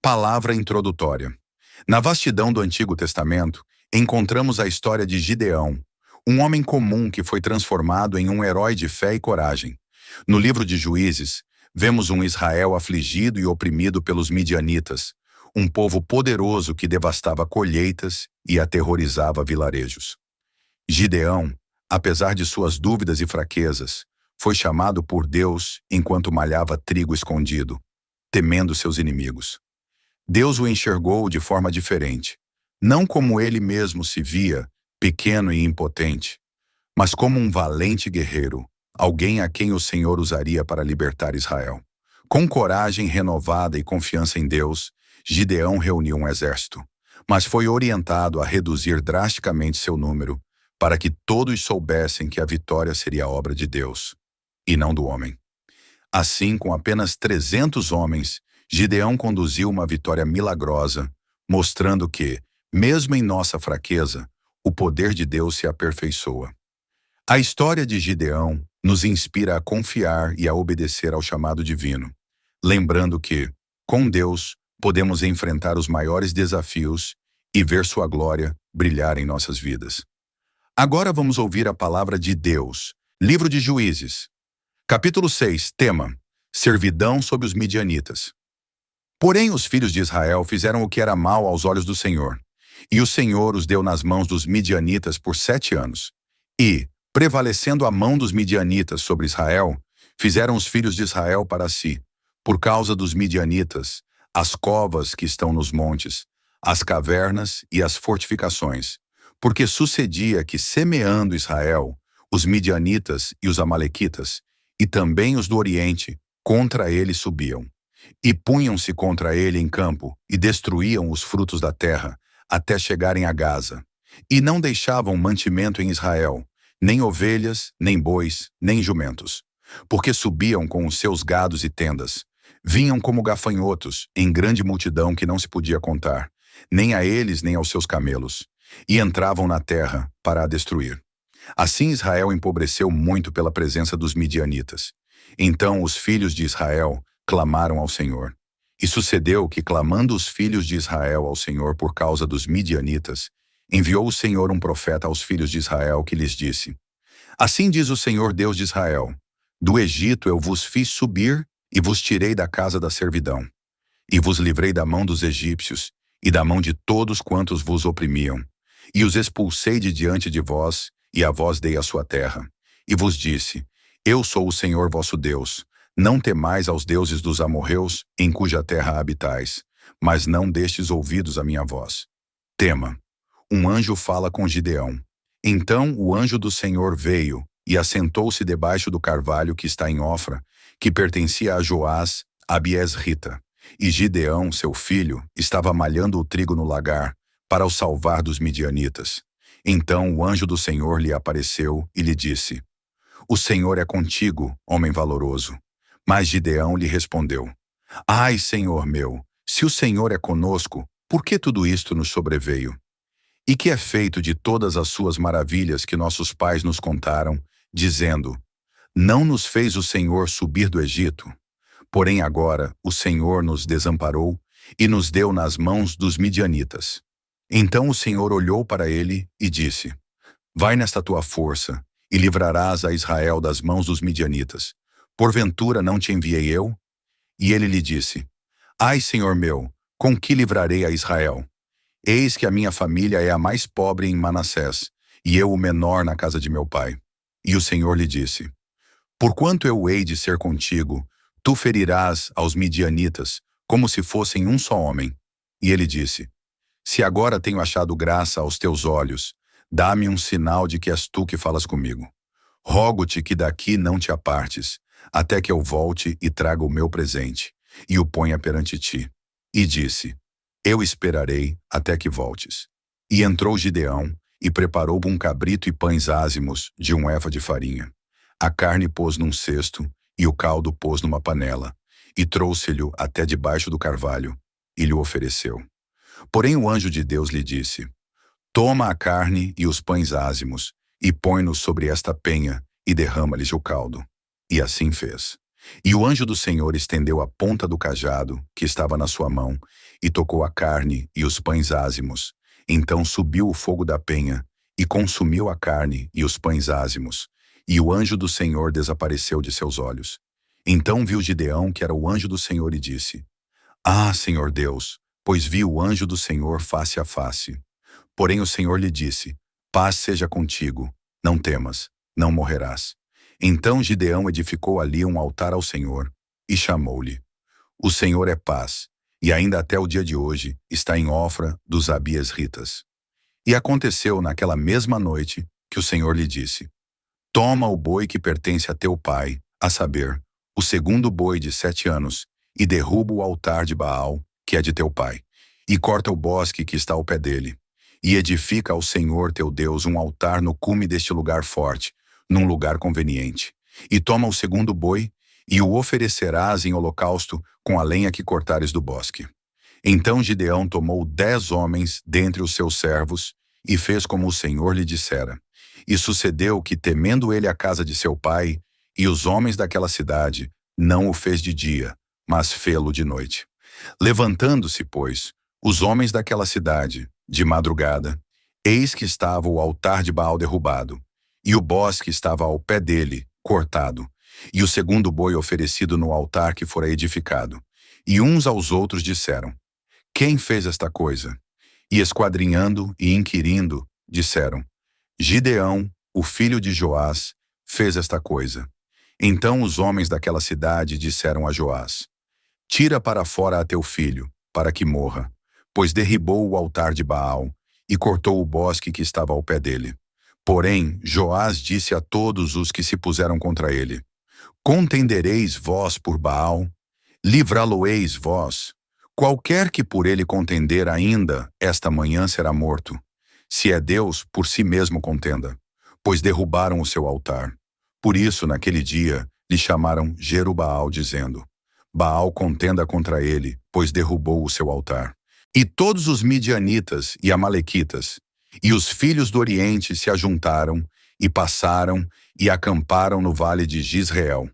Palavra introdutória. Na vastidão do Antigo Testamento, encontramos a história de Gideão, um homem comum que foi transformado em um herói de fé e coragem. No livro de Juízes, vemos um Israel afligido e oprimido pelos midianitas, um povo poderoso que devastava colheitas e aterrorizava vilarejos. Gideão, apesar de suas dúvidas e fraquezas, foi chamado por Deus enquanto malhava trigo escondido, temendo seus inimigos. Deus o enxergou de forma diferente, não como ele mesmo se via, pequeno e impotente, mas como um valente guerreiro, alguém a quem o Senhor usaria para libertar Israel. Com coragem renovada e confiança em Deus, Gideão reuniu um exército, mas foi orientado a reduzir drasticamente seu número, para que todos soubessem que a vitória seria obra de Deus, e não do homem. Assim, com apenas 300 homens, Gideão conduziu uma vitória milagrosa, mostrando que, mesmo em nossa fraqueza, o poder de Deus se aperfeiçoa. A história de Gideão nos inspira a confiar e a obedecer ao chamado divino, lembrando que, com Deus, podemos enfrentar os maiores desafios e ver sua glória brilhar em nossas vidas. Agora vamos ouvir a palavra de Deus. Livro de Juízes. Capítulo 6, tema: servidão sob os midianitas. Porém, os filhos de Israel fizeram o que era mal aos olhos do Senhor, e o Senhor os deu nas mãos dos midianitas por 7 anos. E, prevalecendo a mão dos midianitas sobre Israel, fizeram os filhos de Israel para si, por causa dos midianitas, as covas que estão nos montes, as cavernas e as fortificações, porque sucedia que, semeando Israel, os midianitas e os amalequitas, e também os do Oriente, contra ele subiam. E punham-se contra ele em campo, e destruíam os frutos da terra, até chegarem a Gaza. E não deixavam mantimento em Israel, nem ovelhas, nem bois, nem jumentos. Porque subiam com os seus gados e tendas. Vinham como gafanhotos, em grande multidão que não se podia contar, nem a eles nem aos seus camelos. E entravam na terra para a destruir. Assim Israel empobreceu muito pela presença dos midianitas. Então os filhos de Israel clamaram ao Senhor. E sucedeu que, clamando os filhos de Israel ao Senhor por causa dos midianitas, enviou o Senhor um profeta aos filhos de Israel que lhes disse: Assim diz o Senhor Deus de Israel: Do Egito eu vos fiz subir e vos tirei da casa da servidão. E vos livrei da mão dos egípcios e da mão de todos quantos vos oprimiam. E os expulsei de diante de vós, e a vós dei a sua terra. E vos disse: Eu sou o Senhor vosso Deus. Não temais aos deuses dos amorreus, em cuja terra habitais, mas não destes ouvidos à minha voz. Tema: um anjo fala com Gideão. Então o anjo do Senhor veio, e assentou-se debaixo do carvalho que está em Ofra, que pertencia a Joás, a Abiesrita. E Gideão, seu filho, estava malhando o trigo no lagar, para o salvar dos midianitas. Então o anjo do Senhor lhe apareceu e lhe disse: O Senhor é contigo, homem valoroso. Mas Gideão lhe respondeu: Ai, Senhor meu, se o Senhor é conosco, por que tudo isto nos sobreveio? E que é feito de todas as suas maravilhas que nossos pais nos contaram, dizendo: Não nos fez o Senhor subir do Egito? Porém agora o Senhor nos desamparou e nos deu nas mãos dos midianitas. Então o Senhor olhou para ele e disse: Vai nesta tua força, e livrarás a Israel das mãos dos midianitas. Porventura não te enviei eu? E ele lhe disse: Ai, Senhor meu, com que livrarei a Israel? Eis que a minha família é a mais pobre em Manassés, e eu o menor na casa de meu pai. E o Senhor lhe disse: Porquanto eu hei de ser contigo, tu ferirás aos midianitas, como se fossem um só homem. E ele disse: Se agora tenho achado graça aos teus olhos, dá-me um sinal de que és tu que falas comigo. Rogo-te que daqui não te apartes, até que eu volte e traga o meu presente, e o ponha perante ti. E disse: Eu esperarei até que voltes. E entrou Gideão, e preparou um cabrito e pães ázimos de um efa de farinha. A carne pôs num cesto, e o caldo pôs numa panela, e trouxe-lhe até debaixo do carvalho, e lhe ofereceu. Porém o anjo de Deus lhe disse: Toma a carne e os pães ázimos, e põe-nos sobre esta penha, e derrama-lhes o caldo. E assim fez. E o anjo do Senhor estendeu a ponta do cajado, que estava na sua mão, e tocou a carne e os pães ázimos. Então subiu o fogo da penha, e consumiu a carne e os pães ázimos. E o anjo do Senhor desapareceu de seus olhos. Então viu Gideão que era o anjo do Senhor e disse: Ah, Senhor Deus, pois vi o anjo do Senhor face a face. Porém o Senhor lhe disse: Paz seja contigo, não temas, não morrerás. Então Gideão edificou ali um altar ao Senhor e chamou-lhe: O Senhor é paz, e ainda até o dia de hoje está em Ofra dos Abiesritas. E aconteceu naquela mesma noite que o Senhor lhe disse: Toma o boi que pertence a teu pai, a saber, o segundo boi de 7 anos, e derruba o altar de Baal, que é de teu pai, e corta o bosque que está ao pé dele, e edifica ao Senhor teu Deus um altar no cume deste lugar forte, num lugar conveniente. E toma o segundo boi, e o oferecerás em holocausto com a lenha que cortares do bosque. Então Gideão tomou 10 homens dentre os seus servos, e fez como o Senhor lhe dissera. E sucedeu que, temendo ele a casa de seu pai, e os homens daquela cidade, não o fez de dia, mas fê-lo de noite. Levantando-se, pois, os homens daquela cidade, de madrugada, eis que estava o altar de Baal derrubado, e o bosque estava ao pé dele, cortado, e o segundo boi oferecido no altar que fora edificado. E uns aos outros disseram: Quem fez esta coisa? E esquadrinhando e inquirindo, disseram: Gideão, o filho de Joás, fez esta coisa. Então os homens daquela cidade disseram a Joás: Tira para fora a teu filho, para que morra, pois derribou o altar de Baal e cortou o bosque que estava ao pé dele. Porém, Joás disse a todos os que se puseram contra ele: Contendereis vós por Baal? Livrá-lo-eis vós? Qualquer que por ele contender ainda, esta manhã será morto. Se é Deus, por si mesmo contenda, pois derrubaram o seu altar. Por isso, naquele dia, lhe chamaram Jerubaal, dizendo: Baal contenda contra ele, pois derrubou o seu altar. E todos os midianitas e amalequitas, e os filhos do Oriente se ajuntaram, e passaram, e acamparam no vale de Jizreel.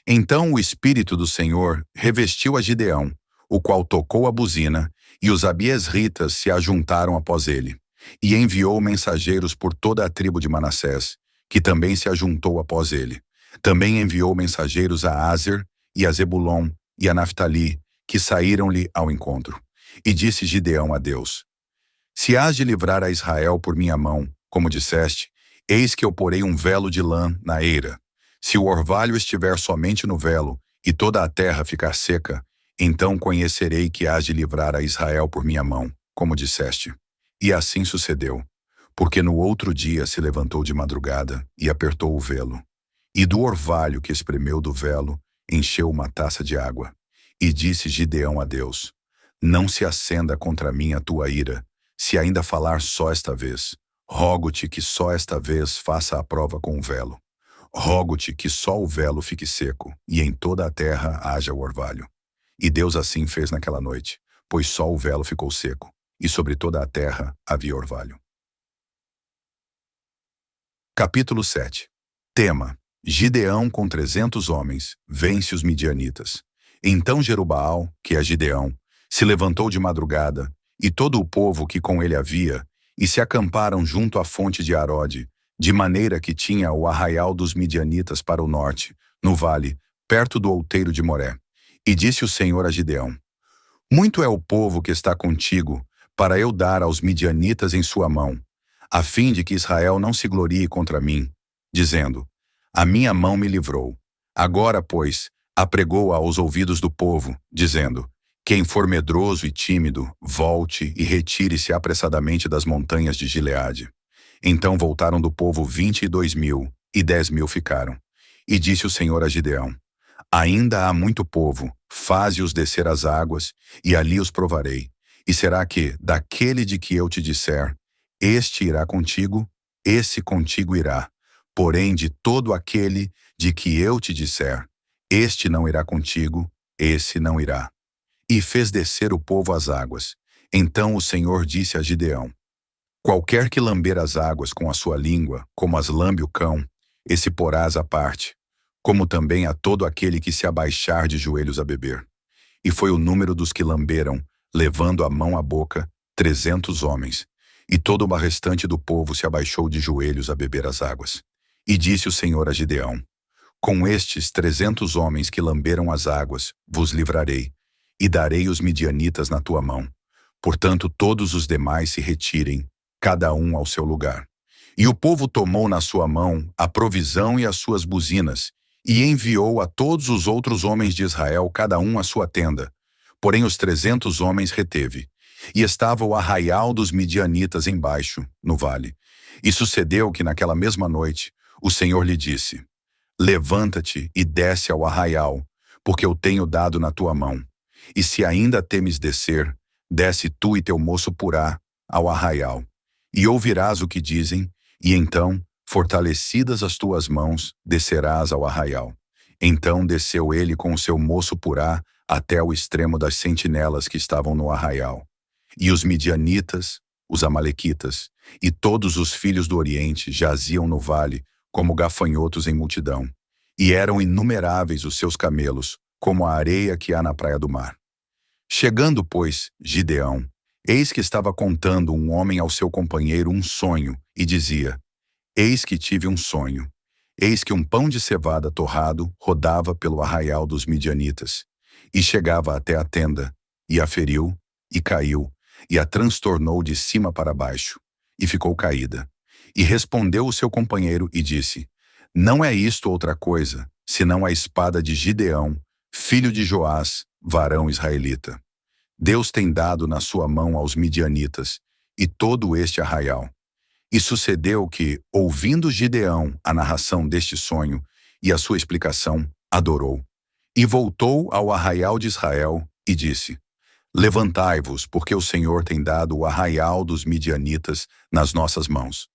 Então o Espírito do Senhor revestiu a Gideão, o qual tocou a buzina, e os abiesritas se ajuntaram após ele. E enviou mensageiros por toda a tribo de Manassés, que também se ajuntou após ele. Também enviou mensageiros a Aser, e a Zebulon, e a Naftali, que saíram-lhe ao encontro. E disse Gideão a Deus: Se hás de livrar a Israel por minha mão, como disseste, eis que eu porei um velo de lã na eira. Se o orvalho estiver somente no velo, e toda a terra ficar seca, então conhecerei que hás de livrar a Israel por minha mão, como disseste. E assim sucedeu, porque no outro dia se levantou de madrugada e apertou o velo. E do orvalho que espremeu do velo, encheu uma taça de água. E disse Gideão a Deus: Não se acenda contra mim a tua ira, se ainda falar só esta vez. Rogo-te que só esta vez faça a prova com o velo. Rogo-te que só o velo fique seco, e em toda a terra haja o orvalho. E Deus assim fez naquela noite, pois só o velo ficou seco, e sobre toda a terra havia orvalho. Capítulo 7. Tema: Gideão com 300 homens, vence os midianitas. Então Jerubaal, que é Gideão, se levantou de madrugada, e todo o povo que com ele havia, e se acamparam junto à fonte de Arode, de maneira que tinha o arraial dos midianitas para o norte, no vale, perto do outeiro de Moré. E disse o Senhor a Gideão: Muito é o povo que está contigo, para eu dar aos midianitas em sua mão, a fim de que Israel não se glorie contra mim, dizendo: A minha mão me livrou. Agora, pois, apregou aos ouvidos do povo, dizendo: Quem for medroso e tímido, volte e retire-se apressadamente das montanhas de Gileade. Então voltaram do povo 22.000, e 10.000 ficaram. E disse o Senhor a Gideão: Ainda há muito povo, faze-os descer às águas, e ali os provarei. E será que, daquele de que eu te disser, este irá contigo, esse contigo irá. Porém, de todo aquele de que eu te disser, este não irá contigo, esse não irá. E fez descer o povo às águas. Então o Senhor disse a Gideão: Qualquer que lamber as águas com a sua língua, como as lambe o cão, esse porás à parte. como também a todo aquele que se abaixar de joelhos a beber. E foi o número dos que lamberam, levando a mão à boca, 300 homens. E todo o restante do povo se abaixou de joelhos a beber as águas. E disse o Senhor a Gideão: com estes 300 homens que lamberam as águas, vos livrarei, e darei os midianitas na tua mão. Portanto, todos os demais se retirem, cada um ao seu lugar. E o povo tomou na sua mão a provisão e as suas buzinas, e enviou a todos os outros homens de Israel, cada um à sua tenda. Porém os 300 homens reteve. E estava o arraial dos midianitas embaixo, no vale. E sucedeu que naquela mesma noite, o Senhor lhe disse: levanta-te e desce ao arraial, porque eu tenho dado na tua mão. E se ainda temes descer, desce tu e teu moço Purá ao arraial. E ouvirás o que dizem, e então, fortalecidas as tuas mãos, descerás ao arraial. Então desceu ele com o seu moço Purá até o extremo das sentinelas que estavam no arraial. E os midianitas, os amalequitas e todos os filhos do Oriente jaziam no vale como gafanhotos em multidão. E eram inumeráveis os seus camelos, como a areia que há na praia do mar. Chegando, pois, Gideão, eis que estava contando um homem ao seu companheiro um sonho, e dizia: eis que tive um sonho. Eis que um pão de cevada torrado rodava pelo arraial dos midianitas, e chegava até a tenda, e a feriu, e caiu, e a transtornou de cima para baixo, e ficou caída. E respondeu o seu companheiro e disse: não é isto outra coisa, senão a espada de Gideão, filho de Joás, varão israelita. Deus tem dado na sua mão aos midianitas, e todo este arraial. E sucedeu que, ouvindo Gideão a narração deste sonho e a sua explicação, adorou. E voltou ao arraial de Israel e disse: levantai-vos, porque o Senhor tem dado o arraial dos midianitas nas nossas mãos.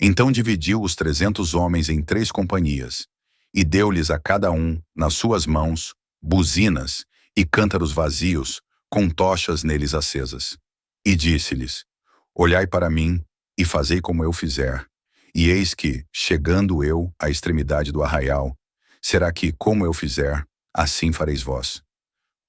Então dividiu os 300 homens em 3 companhias, e deu-lhes a cada um, nas suas mãos, buzinas e cântaros vazios, com tochas neles acesas. E disse-lhes: olhai para mim, e fazei como eu fizer. E eis que, chegando eu à extremidade do arraial, será que, como eu fizer, assim fareis vós.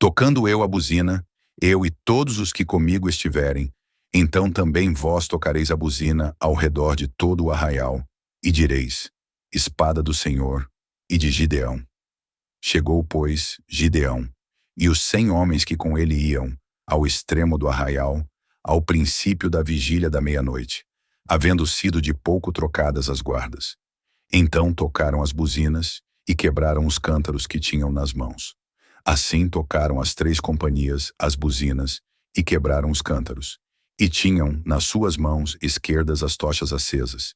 Tocando eu a buzina, eu e todos os que comigo estiverem, então também vós tocareis a buzina ao redor de todo o arraial, e direis: espada do Senhor e de Gideão. Chegou, pois, Gideão, e os 100 homens que com ele iam, ao extremo do arraial, ao princípio da vigília da meia-noite, havendo sido de pouco trocadas as guardas. Então tocaram as buzinas e quebraram os cântaros que tinham nas mãos. Assim tocaram as 3 companhias as buzinas e quebraram os cântaros. E tinham nas suas mãos esquerdas as tochas acesas,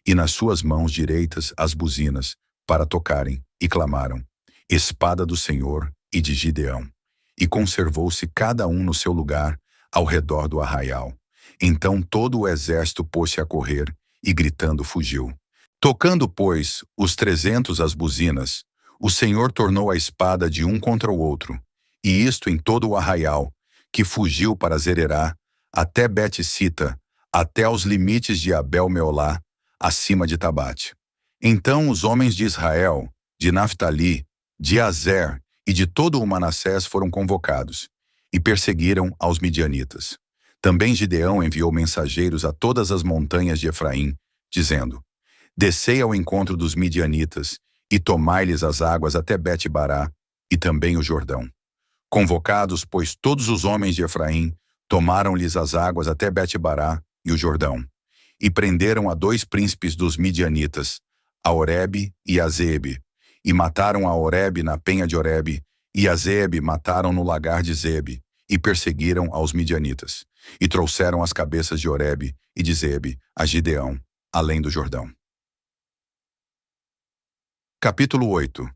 e nas suas mãos direitas as buzinas, para tocarem, e clamaram: espada do Senhor e de Gideão. E conservou-se cada um no seu lugar, ao redor do arraial. Então todo o exército pôs-se a correr, e gritando fugiu. Tocando, pois, os 300 as buzinas, o Senhor tornou a espada de um contra o outro, e isto em todo o arraial, que fugiu para Zererá, até Bet-Sita, até aos limites de Abel-Meolá, acima de Tabate. Então os homens de Israel, de Naftali, de Azer e de todo o Manassés foram convocados, e perseguiram aos midianitas. Também Gideão enviou mensageiros a todas as montanhas de Efraim, dizendo: descei ao encontro dos midianitas, e tomai-lhes as águas até Bet-Bará, e também o Jordão. Convocados, pois, todos os homens de Efraim, tomaram-lhes as águas até Bet-Bará e o Jordão, e prenderam a 2 príncipes dos midianitas, a Oreb e a Zeebe, e mataram a Oreb na penha de Oreb, e a Zeebe mataram no lagar de Zeebe, e perseguiram aos midianitas, e trouxeram as cabeças de Oreb e de Zeebe a Gideão, além do Jordão. Capítulo 8.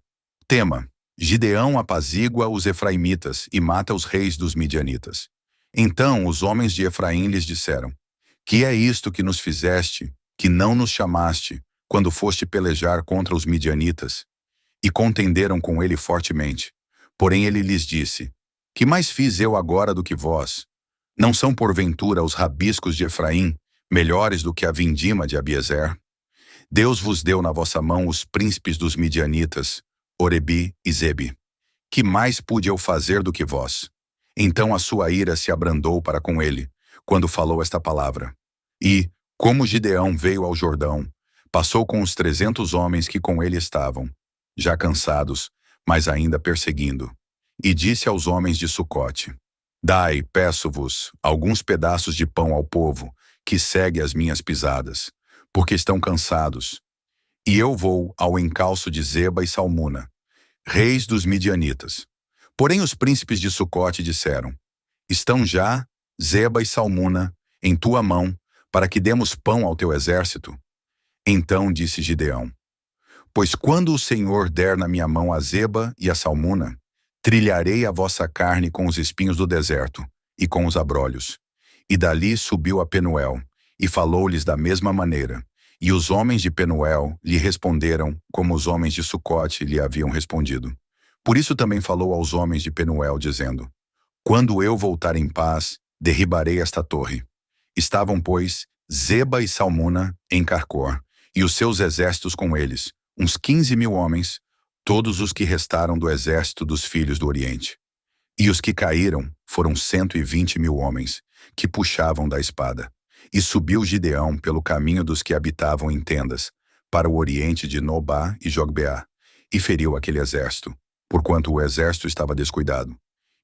Tema: Gideão apazigua os efraimitas e mata os reis dos midianitas. Então os homens de Efraim lhes disseram: que é isto que nos fizeste, que não nos chamaste, quando foste pelejar contra os midianitas? E contenderam com ele fortemente. Porém ele lhes disse: que mais fiz eu agora do que vós? Não são porventura os rabiscos de Efraim melhores do que a vindima de Abiezer? Deus vos deu na vossa mão os príncipes dos midianitas, Orebi e Zebe. Que mais pude eu fazer do que vós? Então a sua ira se abrandou para com ele, quando falou esta palavra. E, como Gideão veio ao Jordão, passou com os 300 homens que com ele estavam, já cansados, mas ainda perseguindo. E disse aos homens de Sucote: Dai, peço-vos, alguns pedaços de pão ao povo, que segue as minhas pisadas, porque estão cansados. E eu vou ao encalço de Zeba e Salmuna, reis dos midianitas. Porém os príncipes de Sucote disseram: Estão já Zeba e Salmuna em tua mão, para que demos pão ao teu exército? Então disse Gideão: Pois quando o Senhor der na minha mão a Zeba e a Salmuna, trilharei a vossa carne com os espinhos do deserto e com os abrolhos. E dali subiu a Penuel, e falou-lhes da mesma maneira. E os homens de Penuel lhe responderam como os homens de Sucote lhe haviam respondido. Por isso também falou aos homens de Penuel, dizendo: Quando eu voltar em paz, derribarei esta torre. Estavam, pois, Zeba e Salmuna em Carcor, e os seus exércitos com eles, uns 15.000 homens, todos os que restaram do exército dos filhos do Oriente. E os que caíram foram 120.000 homens, que puxavam da espada. E subiu Gideão pelo caminho dos que habitavam em tendas, para o oriente de Nobá e Jogbeá, e feriu aquele exército, porquanto o exército estava descuidado.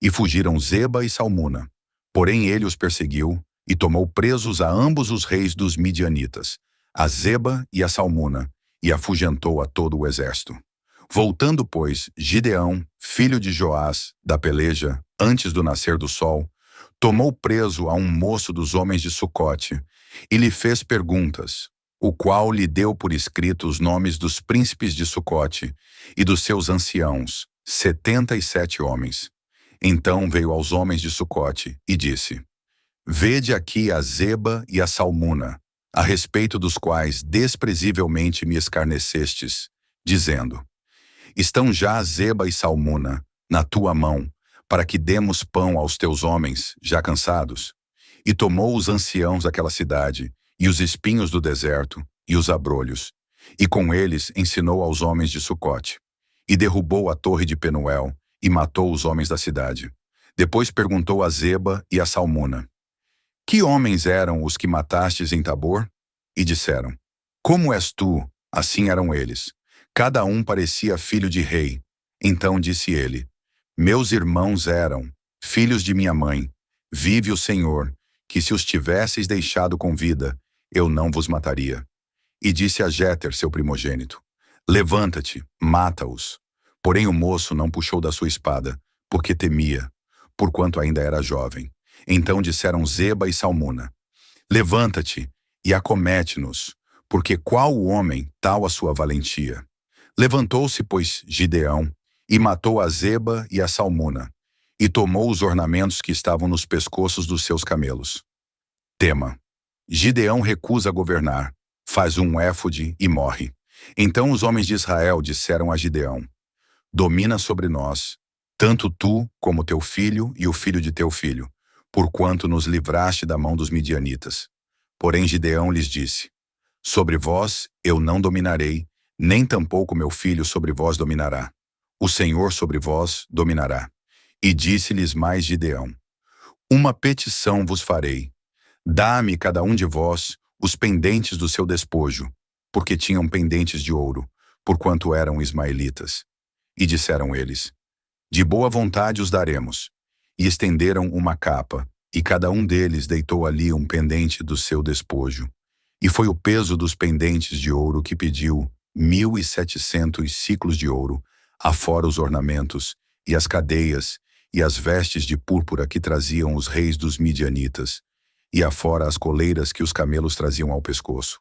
E fugiram Zeba e Salmuna. Porém ele os perseguiu, e tomou presos a ambos os reis dos midianitas, a Zeba e a Salmuna, e afugentou a todo o exército. Voltando, pois, Gideão, filho de Joás, da peleja, antes do nascer do sol, tomou preso a um moço dos homens de Sucote, e lhe fez perguntas, o qual lhe deu por escrito os nomes dos príncipes de Sucote e dos seus anciãos, 77 homens. Então veio aos homens de Sucote e disse: Vede aqui a Zeba e a Salmuna, a respeito dos quais desprezivelmente me escarnecestes, dizendo: Estão já Zeba e Salmuna na tua mão, para que demos pão aos teus homens, já cansados. E tomou os anciãos daquela cidade, e os espinhos do deserto, e os abrolhos, e com eles ensinou aos homens de Sucote. E derrubou a torre de Penuel, e matou os homens da cidade. Depois perguntou a Zeba e a Salmuna: Que homens eram os que matastes em Tabor? E disseram: Como és tu? Assim eram eles. Cada um parecia filho de rei. Então disse ele: Meus irmãos eram filhos de minha mãe. Vive o Senhor, que se os tivesseis deixado com vida, eu não vos mataria. E disse a Jéter, seu primogênito: Levanta-te, mata-os. Porém o moço não puxou da sua espada, porque temia, porquanto ainda era jovem. Então disseram Zeba e Salmuna: Levanta-te e acomete-nos, porque qual o homem, tal a sua valentia? Levantou-se, pois, Gideão, e matou a Zeba e a Salmuna, e tomou os ornamentos que estavam nos pescoços dos seus camelos. Tema: Gideão recusa governar, faz um éfode e morre. Então os homens de Israel disseram a Gideão: Domina sobre nós, tanto tu como teu filho e o filho de teu filho, porquanto nos livraste da mão dos midianitas. Porém Gideão lhes disse: Sobre vós eu não dominarei, nem tampouco meu filho sobre vós dominará. O Senhor sobre vós dominará. E disse-lhes mais Gideão: Uma petição vos farei. Dá-me cada um de vós os pendentes do seu despojo, porque tinham pendentes de ouro, porquanto eram ismaelitas. E disseram eles: De boa vontade os daremos. E estenderam uma capa, e cada um deles deitou ali um pendente do seu despojo. E foi o peso dos pendentes de ouro que pediu 1.700 siclos de ouro, afora os ornamentos, e as cadeias, e as vestes de púrpura que traziam os reis dos midianitas, e afora as coleiras que os camelos traziam ao pescoço.